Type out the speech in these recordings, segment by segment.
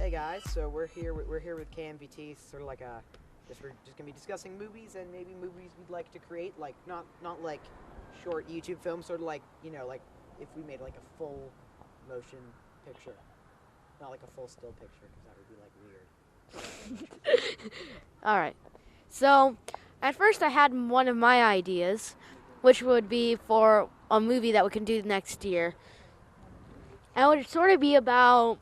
Hey guys, so we're here with KMVT, sort of like a we're just gonna be discussing movies and maybe movies we'd like to create, like not like short YouTube films, sort of like like if we made like a full motion picture, not like a full still picture because that would be like weird. All right. So, at first I had one of my ideas, which would be for a movie that we can do next year. And it would sort of be about,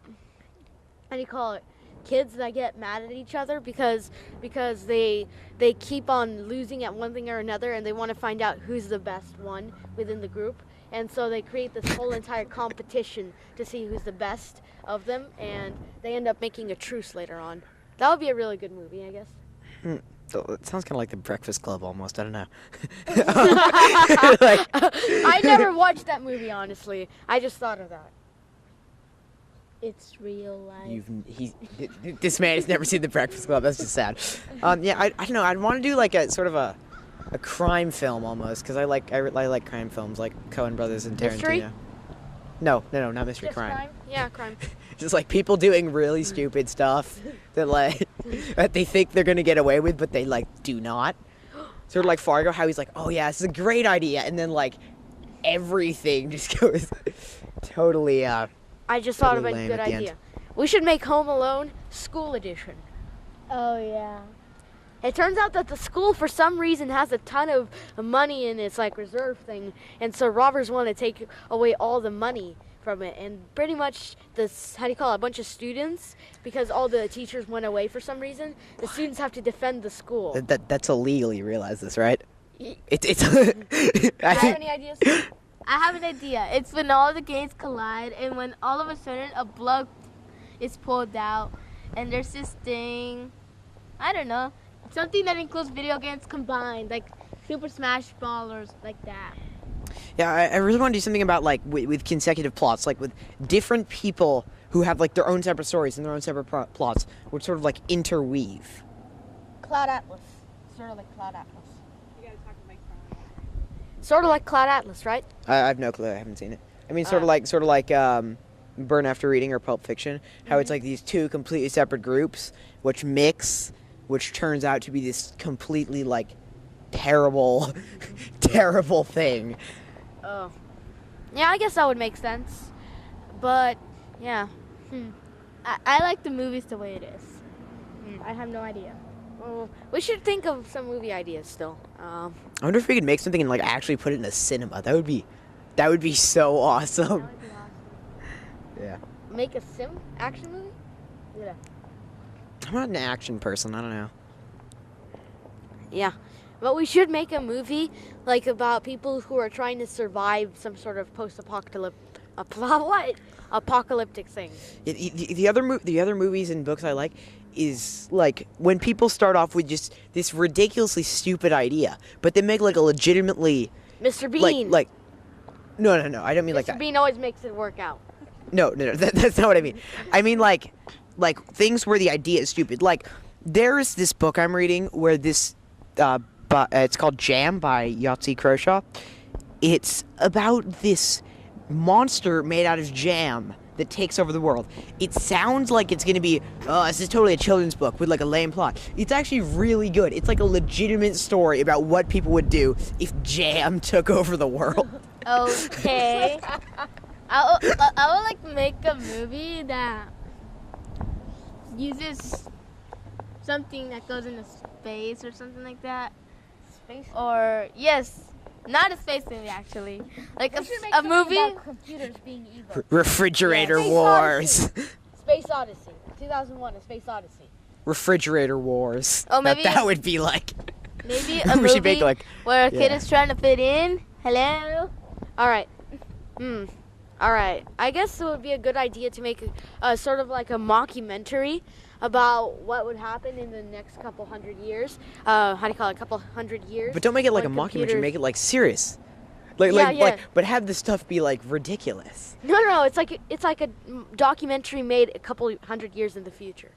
how do you call it, kids that get mad at each other because they keep on losing at one thing or another, and they want to find out who's the best one within the group. And so they create this whole entire competition to see who's the best of them, and they end up making a truce later on. That would be a really good movie, I guess. It sounds kind of like The Breakfast Club almost. I don't know. I never watched that movie, honestly. I just thought of that. It's real life. This man has never seen The Breakfast Club. That's just sad. Yeah, I don't know. I'd want to do like a sort of a crime film almost, because I like crime films like Coen Brothers and Tarantino. Mystery? No, not mystery. Just crime. Yeah, crime. Just like people doing really stupid stuff that that they think they're gonna get away with, but they do not. Sort of like Fargo, how he's like, oh yeah, this is a great idea, and then everything just goes totally. I just thought of a good idea. We should make Home Alone School Edition. Oh, yeah. It turns out that the school, for some reason, has a ton of money in its reserve thing, and so robbers want to take away all the money from it, and pretty much a bunch of students, because all the teachers went away for some reason, the students have to defend the school. That's illegal. You realize this, right? It's. Do you have any ideas? I have an idea. It's when all the games collide, and when all of a sudden a plug is pulled out, and there's this thing, I don't know, something that includes video games combined, like Super Smash Bros. Or like that. Yeah, I really want to do something about with consecutive plots, like with different people who have their own separate stories and their own separate plots, which sort of interweave. Cloud Atlas, sort of like Cloud Atlas. Sort of like Cloud Atlas, right? I have no clue. I haven't seen it. I mean, sort of like Burn After Reading or Pulp Fiction. How it's these two completely separate groups which mix, which turns out to be this completely terrible, terrible thing. Oh, yeah. I guess that would make sense. But yeah, I like the movies the way it is. I have no idea. well, we should think of some movie ideas still. I wonder if we could make something and actually put it in a cinema. That would be so awesome. That would be awesome. Yeah. Make a action movie? Yeah. I'm not an action person. I don't know. Yeah. But we should make a movie about people who are trying to survive some sort of apocalyptic thing. The other movies and books I like is when people start off with just this ridiculously stupid idea, but they make a legitimately Mr. Bean. No, I don't mean like that. Mr. Bean always makes it work out. No, that's not what I mean. I mean like things where the idea is stupid. There's this book I'm reading where this it's called Jam by Yahtzee Croshaw. It's about this monster made out of jam that takes over the world. It sounds like it's gonna be, this is totally a children's book with a lame plot. It's actually really good. It's a legitimate story about what people would do if jam took over the world. Okay. I would make a movie that uses something that goes into space or something like that. Space? Or, yes, not a space movie actually. A movie about computers being evil. Refrigerator Wars. Space Odyssey. 2001, A Space Odyssey. Refrigerator Wars. Oh, maybe that would be maybe a we movie should make where a kid is trying to fit in. Hello? All right. All right. I guess it would be a good idea to make a sort of a mockumentary about what would happen in the next couple hundred years. How do you call it? A couple hundred years. But don't make it a mockumentary. Make it serious. But have the stuff be ridiculous. No. It's like a documentary made a couple hundred years in the future.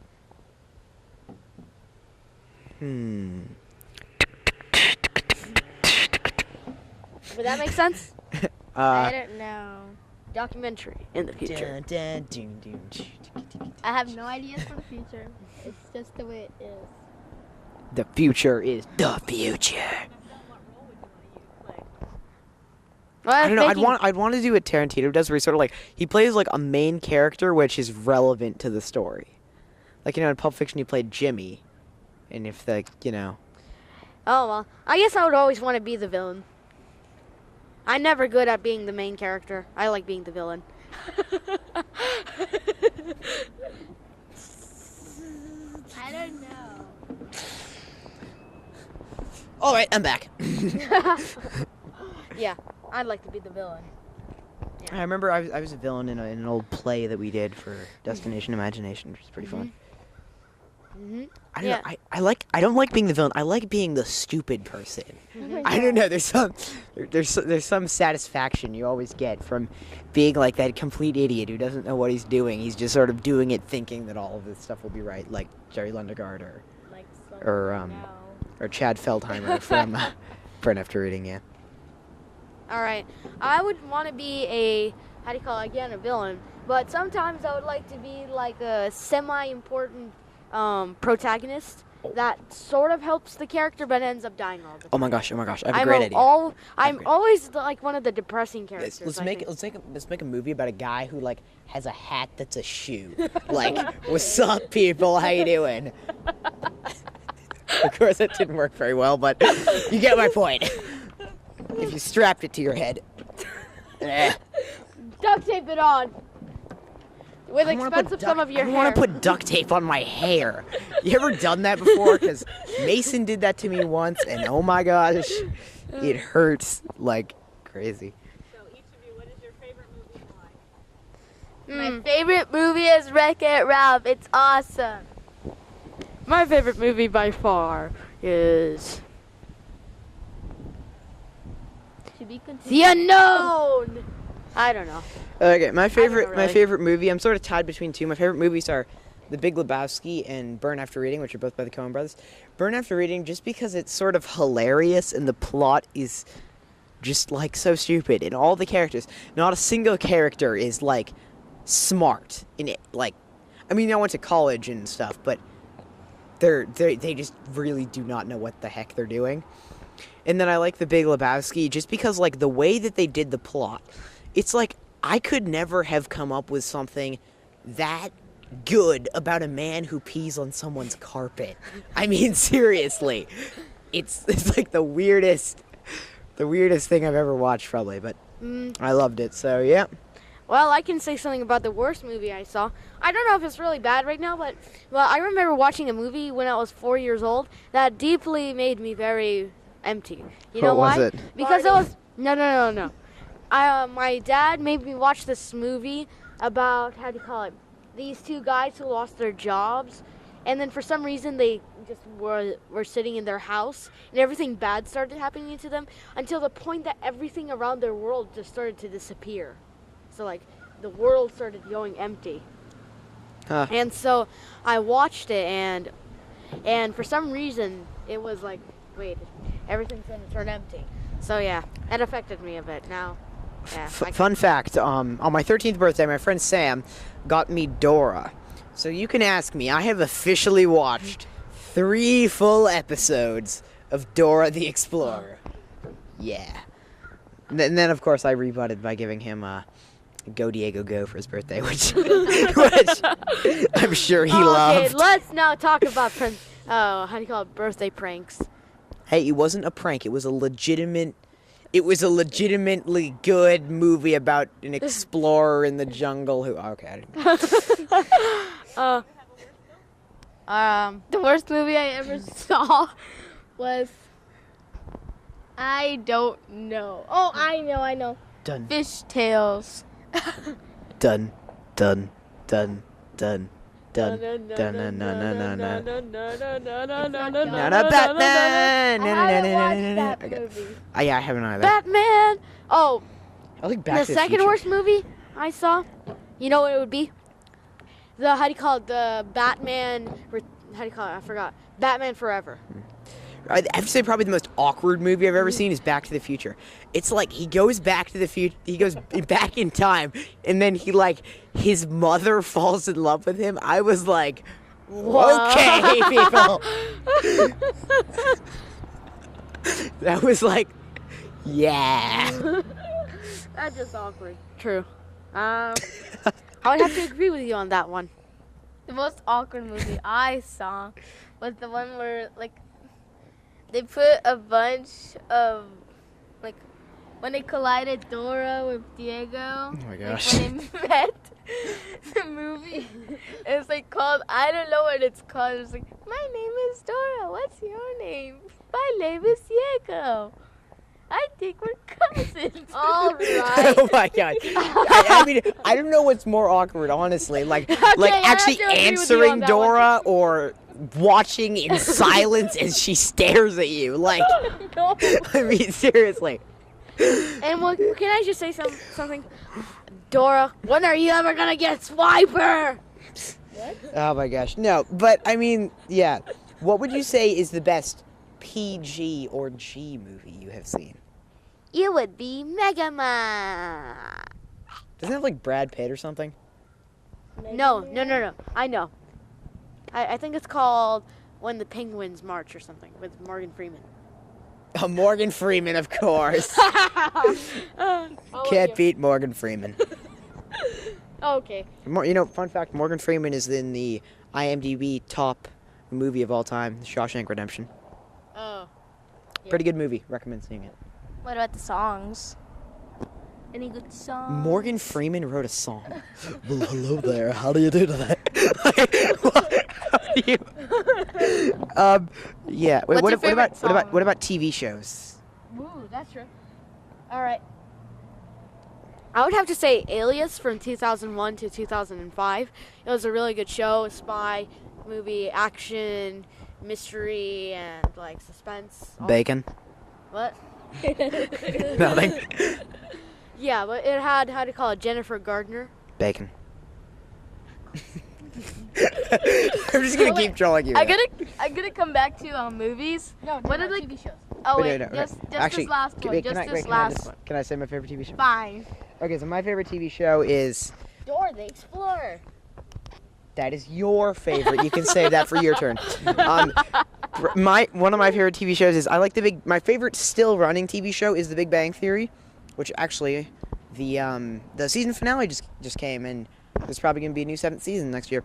Would that make sense? I don't know. documentary in the future. I have no ideas for the future. It's just the way it is. The future is the future. Well, I don't know. making- I'd want to do what Tarantino does, where he sort of like he plays like a main character, which is relevant to the story. Like in Pulp Fiction, he played Jimmy, and if the Oh well, I guess I would always want to be the villain. I'm never good at being the main character. I like being the villain. I don't know. All right, I'm back. Yeah, I'd like to be the villain. I remember I was a villain in an old play that we did for Destination Imagination, which was pretty fun. Mm-hmm. I don't know. I don't like being the villain. I like being the stupid person. I don't know. There's some satisfaction you always get from being like that complete idiot who doesn't know what he's doing. He's just sort of doing it, thinking that all of this stuff will be right, like Jerry Lundegaard Like or Chad Feldheimer from Burn After Reading. Yeah. All right, I would want to be a a villain, but sometimes I would like to be like a semi-important protagonist that sort of helps the character but ends up dying all the time. Oh my gosh! I have a great idea. I'm always like one of the depressing characters. Let's I make think. let's make a movie about a guy who like has a hat that's a shoe. Like, what's up, people? How you doing? Of course, that didn't work very well, but you get my point. If you strapped it to your head. Duct tape it on. With expensive some of your I hair. want to put duct tape on my hair. You ever done that before? Because Mason did that to me once, and oh my gosh, it hurts like crazy. So each of you, what is your favorite movie and why? My favorite movie is Wreck-It Ralph. It's awesome. My favorite movie by far is To be continued. The Unknown. I don't know. Okay, my favorite really. favorite movie. I'm sort of tied between two. My favorite movies are The Big Lebowski and Burn After Reading, which are both by the Coen Brothers. Burn After Reading, just because it's sort of hilarious and the plot is just like so stupid, and all the characters, not a single character is like smart in it. Like, I mean, I went to college and stuff, but they just really do not know what the heck they're doing. And then I like The Big Lebowski just because like the way that they did the plot. It's like I could never have come up with something that good about a man who pees on someone's carpet. I mean, seriously. It's like the weirdest thing I've ever watched probably, but I loved it. So, yeah. Well, I can say something about the worst movie I saw. I don't know if it's really bad right now, but I remember watching a movie when I was 4 years old that deeply made me very empty. You know What why? was it? Because it was no. My dad made me watch this movie about these two guys who lost their jobs, and then for some reason they just were sitting in their house, and everything bad started happening to them until the point that everything around their world just started to disappear. So like the world started going empty. Huh. And so I watched it, and for some reason it was like, wait, everything's gonna turn empty. So yeah, it affected me a bit. Now, yeah. Fun fact, on my 13th birthday, my friend Sam got me Dora. So you can ask me, I have officially watched 3 full episodes of Dora the Explorer. Yeah. And then of course, I rebutted by giving him Go Diego Go for his birthday, which I'm sure he loved. Okay, let's now talk about birthday pranks. Hey, it wasn't a prank. It was a legitimately good movie about an explorer in the jungle who. Okay, I didn't. The worst movie I ever saw was, I don't know. Oh, I know. Done. Fish Tales. Done. Done. Done. Done. Done. Not a Batman. I haven't watched that movie. Yeah, I haven't either. Batman. Oh, I like Back the to the second Future. worst movie I saw. You know what it would be? The The Batman. I forgot. Batman Forever. I have to say probably the most awkward movie I've ever seen is Back to the Future. It's like he goes back to the future, he goes back in time, and then his mother falls in love with him. I was like, okay, people. That was like, yeah. That's just awkward. True. I would have to agree with you on that one. The most awkward movie I saw was the one where, like, they put a bunch of, like, when they collided Dora with Diego. Oh my gosh. Like, when they met, the movie. It's, like, called, I don't know what it's called. It's like, my name is Dora. What's your name? My name is Diego. I think we're cousins. All right. Oh my god. I mean, I don't know what's more awkward, honestly. Like actually I have to agree with you on answering that Dora or watching in silence as she stares at you. Like, No. I mean, seriously. And can I just say something? Dora, when are you ever gonna get Swiper? Oh my gosh. No, but I mean, yeah. What would you say is the best PG or G movie you have seen? It would be Mega Man. Doesn't it have like Brad Pitt or something? No. I know. I think it's called When the Penguins March or something with Morgan Freeman. Morgan Freeman, of course. Can't beat Morgan Freeman. Okay. Fun fact, Morgan Freeman is in the IMDb top movie of all time, Shawshank Redemption. Oh. Pretty good movie. Recommend seeing it. What about the songs? Any good songs? Morgan Freeman wrote a song. Well, hello there. How do you do today? How do you? Yeah. Wait, What's your favorite song? what about TV shows? Ooh, that's true. All right. I would have to say Alias from 2001 to 2005. It was a really good show, spy movie, action, mystery, and like suspense. Bacon. What? Nothing. Yeah, but it had, how do you call it, Jennifer Gardner. Bacon. I'm just gonna keep trolling you. I'm gonna come back to movies. No, what are TV shows? Oh Wait, wait, no, no, just Actually, this last one. wait, Just can I- this wait, can I last just- one. Can I say my favorite TV show? Fine. Okay, so my favorite TV show is. Dora the Explorer. That is your favorite. You can save that for your turn. One of my favorite TV shows is my favorite still running TV show is The Big Bang Theory, which actually the season finale just came, and there's probably gonna be a new 7th season next year.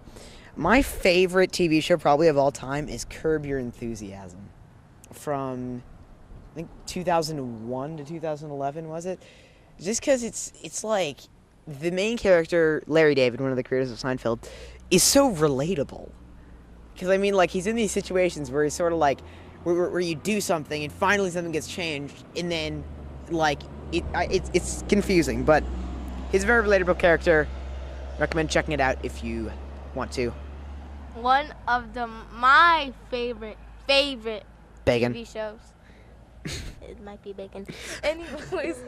My favorite TV show probably of all time is Curb Your Enthusiasm, from I think 2001 to 2011, was it? Just because it's like the main character, Larry David, one of the creators of Seinfeld, is so relatable. Because I mean, like, he's in these situations where he's sort of like, where you do something and finally something gets changed, and then like it's confusing, but he's a very relatable character. Recommend checking it out if you want to. One of my favorite Bacon. TV shows. It might be Bacon. Anyways,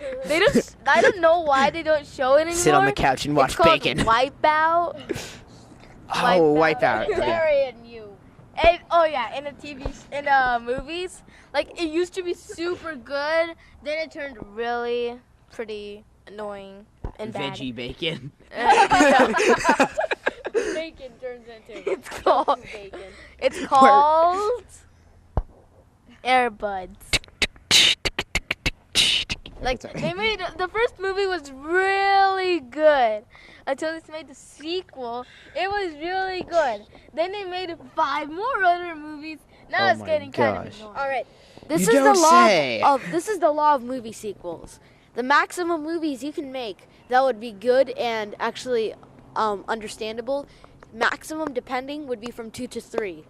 I don't know why they don't show it anymore. Sit on the couch and watch it's called Bacon. Wipeout. Oh, Wipeout. Yeah. Larry and you. And, in the movies, like, it used to be super good, then it turned really pretty annoying and bad. Veggie bacon. Bacon turns into. It's called Airbuds. Like, they made the first movie was really good until they made the sequel. It was really good. Then they made 5 more other movies. Now Oh it's my getting kind of gosh. annoying. All right. This You is don't the law say. this is the law of movie sequels. The maximum movies you can make that would be good and actually understandable, maximum depending would be from 2 to 3.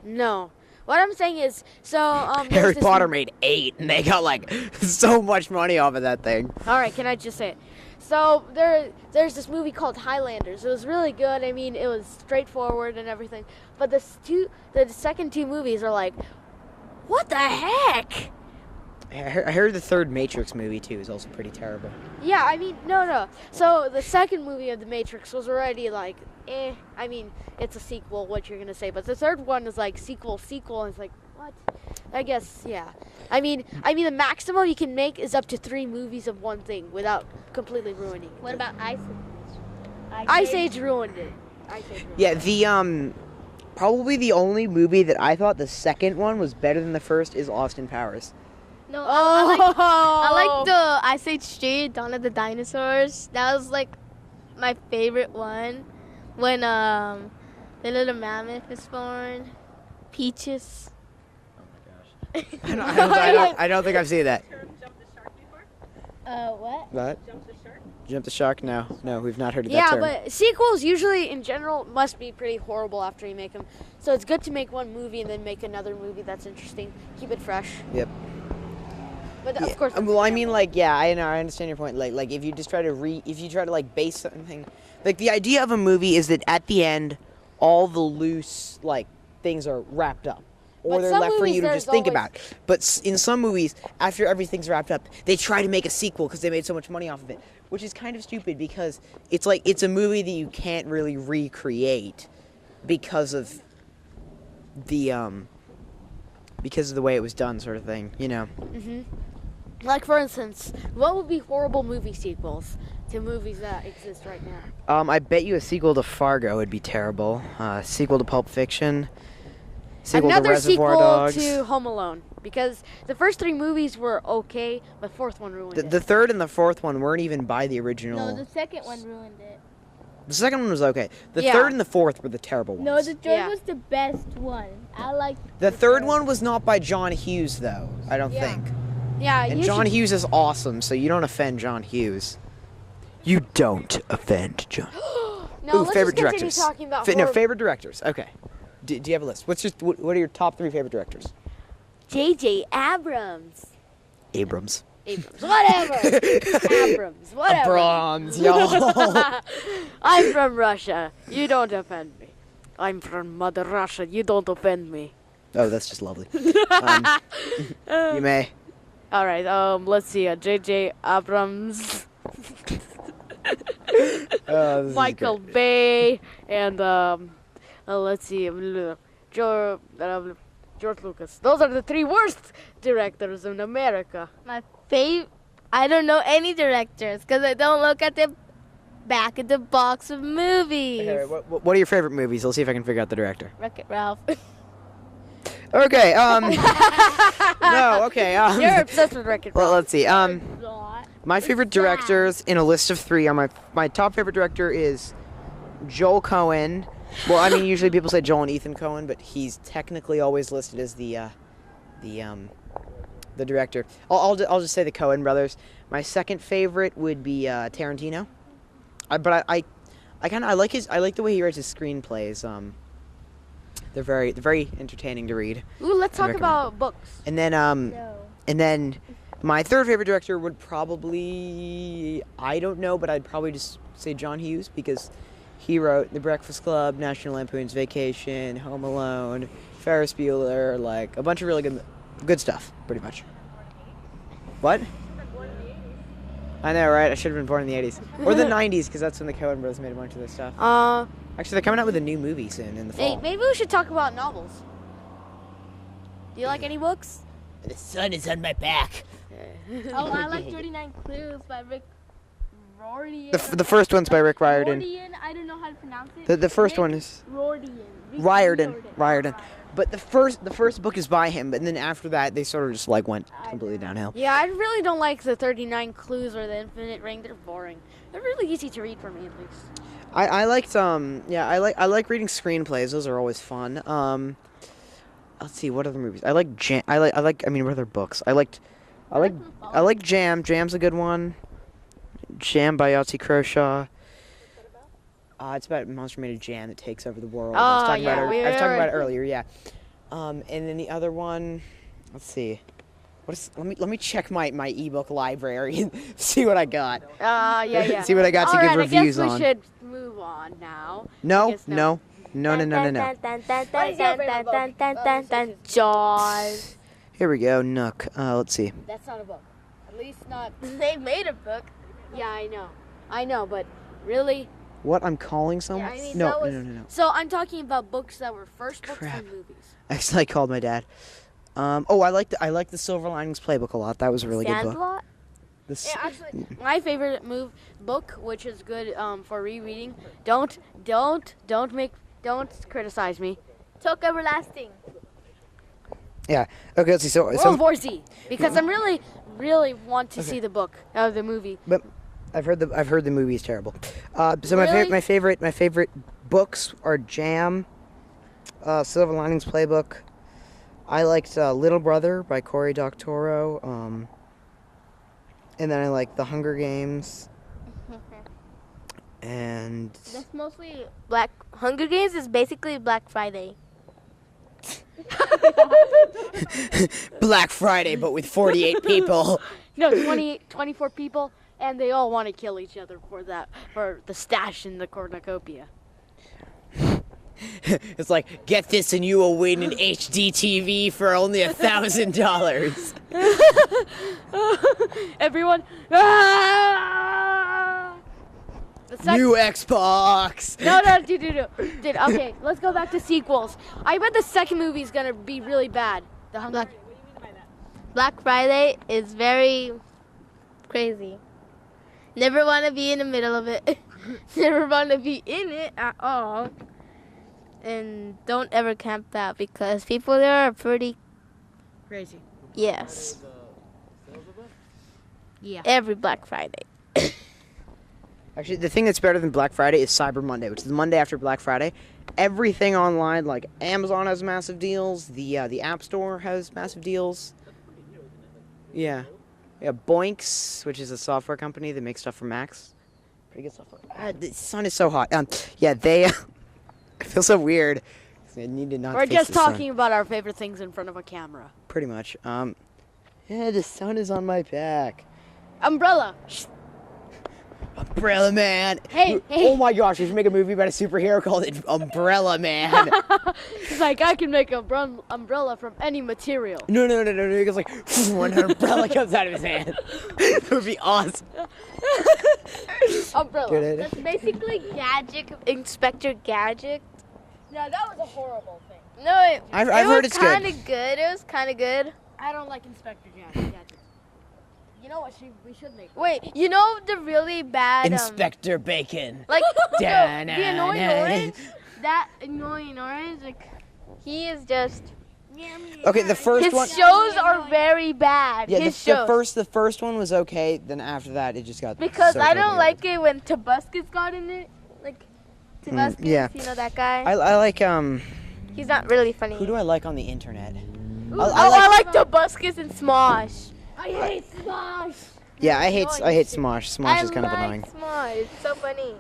No. What I'm saying is, Harry there's this Potter made 8, and they got like so much money off of that thing. All right, can I just say it? So there's this movie called Highlanders. It was really good. I mean, it was straightforward and everything. But the second 2 movies are like, what the heck? I heard the third Matrix movie too is also pretty terrible. Yeah, I mean, no. So the second movie of The Matrix was already like I mean, it's a sequel, what you're gonna say, but the third one is like sequel, and it's like, what? I guess, yeah. I mean, the maximum you can make is up to 3 movies of one thing without completely ruining it. What about Ice Age? Ice Age ruined it. Yeah, the probably the only movie that I thought the second one was better than the first is Austin Powers. No, Oh! I like the Ice Age 3, Dawn of the Dinosaurs. That was like my favorite one. When the little mammoth is born. Peaches. I don't think I've seen that. Term jump the shark before? What? What? Jump the shark? Jump the shark? No, we've not heard of that Yeah, term. but sequels usually, in general, must be pretty horrible after you make them. So it's good to make one movie and then make another movie that's interesting. Keep it fresh. Yep. But Yeah, of course. well, I mean, like, yeah, I know, I understand your point. Like, if you just try to like base something, like the idea of a movie is that at the end, all the loose like things are wrapped up, or But they're some left for movies, you to there's just think always- about. But in some movies, after everything's wrapped up, they try to make a sequel because they made so much money off of it, which is kind of stupid because it's like it's a movie that you can't really recreate because of the way it was done, sort of thing, you know. Like, for instance, what would be horrible movie sequels to movies that exist right now? I bet you a sequel to Fargo would be terrible. Sequel to Pulp Fiction. Sequel to Another Reservoir sequel Dogs. to Home Alone. Because the first 3 movies were okay, but fourth one ruined it. The third and the fourth one weren't even by the original. No, the second one ruined it. The second one was okay. The Yeah. third and the fourth were the terrible ones. No, the third Yeah. was the best one. I like The third one was not by John Hughes, though. I don't Yeah. think. Yeah, And you John should... Hughes is awesome, so you don't offend John Hughes. You don't offend John. No, Ooh, let's favorite just continue directors. talking about No, horror- favorite directors. Okay. Do you have a list? What are your top 3 favorite directors? J.J. Abrams. Abrams. Whatever. Abrams. Whatever. Abrams, y'all. I'm from Russia. You don't offend me. I'm from Mother Russia. You don't offend me. Oh, that's just lovely. You may. All right. Let's see. J.J. Abrams, This is Michael great. Bay, and let's see. George Lucas. Those are the 3 worst directors in America. my favorite. I don't know any directors because I don't look at the back of the box of movies. Okay, what are your favorite movies? Let's see if I can figure out the director. Wreck-It Ralph. Okay. No. Okay. You're obsessed with Wreck-It Well, Ralph. let's see. My favorite directors in a list of 3 are my top favorite director is Joel Coen. Well, I mean, usually people say Joel and Ethan Coen, but he's technically always listed as the director. I'll just say the Coen brothers. My second favorite would be Tarantino. But I like the way he writes his screenplays. They're very entertaining to read. Ooh, let's talk recommend. about books. And then No. and then my third favorite director would probably, I don't know, but I'd probably just say John Hughes because he wrote The Breakfast Club, National Lampoon's Vacation, Home Alone, Ferris Bueller, like a bunch of really good stuff, pretty much. What? I know, right? I should have been born in the 80s. Or the 90s, because that's when the Coen brothers made a bunch of this stuff. Actually, they're coming out with a new movie soon in the fall. Hey, maybe we should talk about novels. Do you like any books? The sun is on my back. Oh, I like 39 Clues by Rick Riordan. The first one's by Rick Riordan. Riordan, I don't know how to pronounce it. The first Rick one is Riordan. Rick Riordan. But the first book is by him, but then after that they sort of just like went completely downhill. Yeah, I really don't like the 39 Clues or the Infinite Ring. They're boring. They're really easy to read for me, at least. I liked I like reading screenplays. Those are always fun. Let's see, what other movies? I like what other books? I like Jam. Jam's a good one. Jam by Yahtzee Croshaw. It's about a monster made of jam that takes over the world. I was talking about it earlier, yeah. And then the other one, let's see. Let me check my ebook library and see what I got. Yeah. See what I got to give reviews I guess on. we should move on now. No. What is your favorite book? Jaws. Here we go, Nook. Let's see. That's not a book. At least not. They made a book. Yeah, I know, but really, What I'm calling someone? I mean, no, that was- no. So I'm talking about books that were first books Crap. and movies. Actually, I called my dad. I like the Silver Linings Playbook a lot. That was a really good book. Sandlot? This, Yeah, actually, my favorite book, which is good for rereading. Don't criticize me. Talk Everlasting. yeah. Okay, let's see. So, World War Z, because I'm really want to see the book, the movie. but I've heard the movie is terrible. So Really? my favorite books are Jam, Silver Linings Playbook. I liked Little Brother by Cory Doctorow. And then I like The Hunger Games. And That's mostly Hunger Games is basically Black Friday. Black Friday, but with 48 people. No, 24 people, and they all want to kill each other for the stash in the cornucopia. It's like, get this and you will win an HD TV for only $1,000. Everyone. Ah! New Xbox. No, dude. Okay, let's go back to sequels. I bet the second movie is gonna be really bad. The Hunger. Black Friday is very crazy. Never want to be in the middle of it. Never want to be in it at all. And don't ever camp out because people there are pretty. Crazy. Yes. Yeah. Every Black Friday. Actually, the thing that's better than Black Friday is Cyber Monday, which is the Monday after Black Friday. Everything online, like Amazon has massive deals. The App Store has massive deals. Yeah. Boinks, which is a software company that makes stuff for Macs. Pretty good software. The sun is so hot. They. I feel so weird. I need to not. We're face just the sun. talking about our favorite things in front of a camera. Pretty much. Yeah, the sun is on my back. Umbrella. Umbrella Man. Hey. Oh my gosh, we should make a movie about a superhero called Umbrella Man. It's like I can make a umbrella from any material. No. It's like when an umbrella comes out of his hand. That would be awesome. Umbrella. Good idea. That's basically Inspector Gadget. Yeah, that was a horrible thing. No, I've heard it's good. kind of good. It was kind of good. I don't like Inspector Gadget. You know what we should make? Wait, you know the really bad Inspector Bacon. like the Da-na-na. annoying orange? That annoying orange, like he is just Okay, the first his one. shows are very bad. Yeah, his the shows. first one was okay. Then after that, it just got Because so I don't weird. like it when Tobuscus got in it. Like Tobuscus, yeah. you know that guy? I like He's not really funny. Who do I like on the internet? I like Tobuscus and Smosh. I hate Smosh. Yeah, I hate Smosh. Smosh is kind of annoying. Smosh. It's so funny.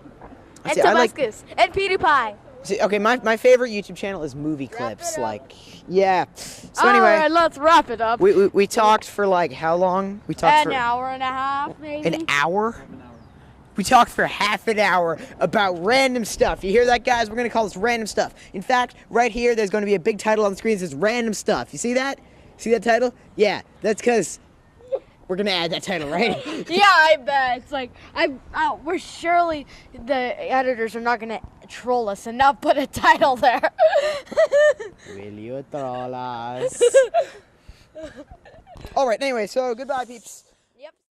And See, I like- Tobuscus and PewDiePie. See, okay, my favorite YouTube channel is movie clips. it up. Like, yeah. So All anyway, right, let's wrap it up. we talked for like how long? We talked An for hour and a half, maybe. an hour. We talked for half an hour about random stuff. You hear that, guys? We're gonna call this random stuff. In fact, right here, there's gonna be a big title on the screen that says random stuff. You see that? See that title? Yeah, that's because we're gonna add that title, right? Yeah, I bet. It's like we're surely the editors are not gonna troll us and not put a title there. Will you troll us? All right. Anyway, so goodbye, peeps.